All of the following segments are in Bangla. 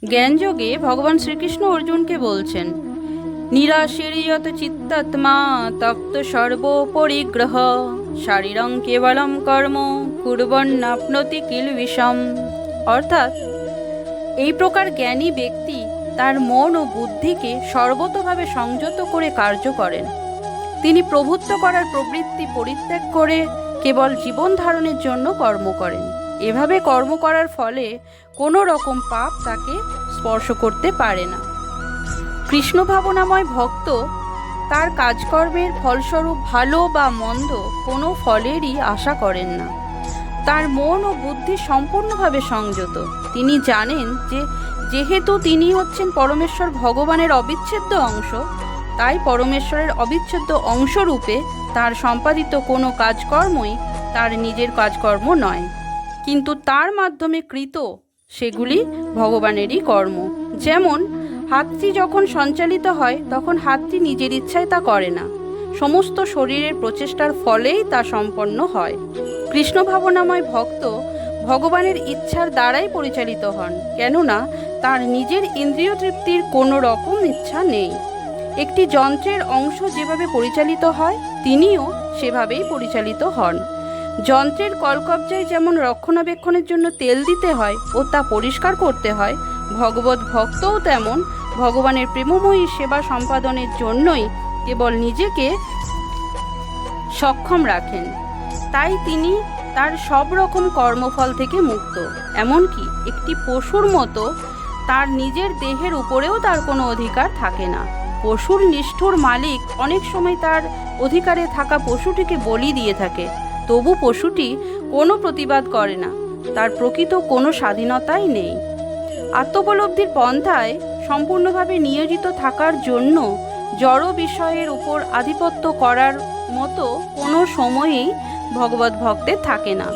জ্ঞানযোগে ভগবান শ্রীকৃষ্ণ অর্জুনকে বলছেন, নিরাশীর্যত চিত্তাত্মা তপ্ত সর্বপরিগ্রহ শারীরং কেবলম কর্ম কুর্বন্নাপ্নতি কিলবিষম। অর্থাৎ এই প্রকার জ্ঞানী ব্যক্তি তার মন ও বুদ্ধিকে সর্বতোভাবে সংযত করে কার্য করেন। তিনি প্রভুত্ব করার প্রবৃত্তি পরিত্যাগ করে কেবল জীবন ধারণের জন্য কর্ম করেন। এভাবে কর্ম করার ফলে কোনো রকম পাপ তাকে স্পর্শ করতে পারে না। কৃষ্ণ ভাবনাময় ভক্ত তার কাজকর্মের ফলস্বরূপ ভালো বা মন্দ কোনো ফলেরই আশা করেন না। তার মন ও বুদ্ধি সম্পূর্ণভাবে সংযত। তিনি জানেন যে যেহেতু তিনি হচ্ছেন পরমেশ্বর ভগবানের অবিচ্ছেদ্য অংশ, তাই পরমেশ্বরের অবিচ্ছেদ্য অংশরূপে তার সম্পাদিত কোনো কাজকর্মই তার নিজের কাজকর্ম নয়, কিন্তু তার মাধ্যমে কৃত সেগুলি ভগবানেরই কর্ম। যেমন হাতটি যখন সঞ্চালিত হয় তখন হাতটি নিজের ইচ্ছায় তা করে না, সমস্ত শরীরের প্রচেষ্টার ফলেই তা সম্পন্ন হয়। কৃষ্ণ ভাবনাময় ভক্ত ভগবানের ইচ্ছার দ্বারাই পরিচালিত হন, কেননা তার নিজের ইন্দ্রিয় তৃপ্তির কোনো রকম ইচ্ছা নেই। একটি যন্ত্রের অংশ যেভাবে পরিচালিত হয় তিনিও সেভাবেই পরিচালিত হন। যন্ত্রের কলকবজায় যেমন রক্ষণাবেক্ষণের জন্য তেল দিতে হয় ও তা পরিষ্কার করতে হয়, ভগবত ভক্তও তেমন ভগবানের প্রেমময়ী সেবা সম্পাদনের জন্যই কেবল নিজেকে সক্ষম রাখেন। তাই তিনি তার সব রকম কর্মফল থেকে মুক্ত। এমনকি একটি পশুর মতো তার নিজের দেহের উপরেও তার কোনো অধিকার থাকে না। পশুর নিষ্ঠুর মালিক অনেক সময় তার অধিকারে থাকা পশুটিকে বলি দিয়ে থাকে, তবু পশুটি কোনো প্রতিবাদ করে না, তার প্রকৃত কোনো স্বাধীনতাই নেই। আত্মোপলব্ধির পন্থায় সম্পূর্ণভাবে নিয়োজিত থাকার জন্য জড় বিষয়ের উপর আধিপত্য করার মতো কোনো সময়ই ভগবত ভক্তের থাকে না।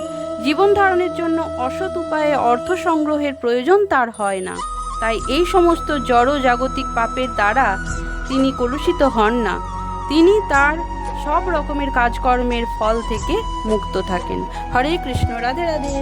জীবন ধারণের জন্য অসৎ উপায়ে অর্থ সংগ্রহের প্রয়োজন তার হয় না। তাই এই সমস্ত জড় জাগতিক পাপের দ্বারা তিনি কলুষিত হন না। তিনি তার সব রকমের কাজকর্মের ফল থেকে মুক্ত থাকেন। হরে কৃষ্ণ, রাধে রাধে।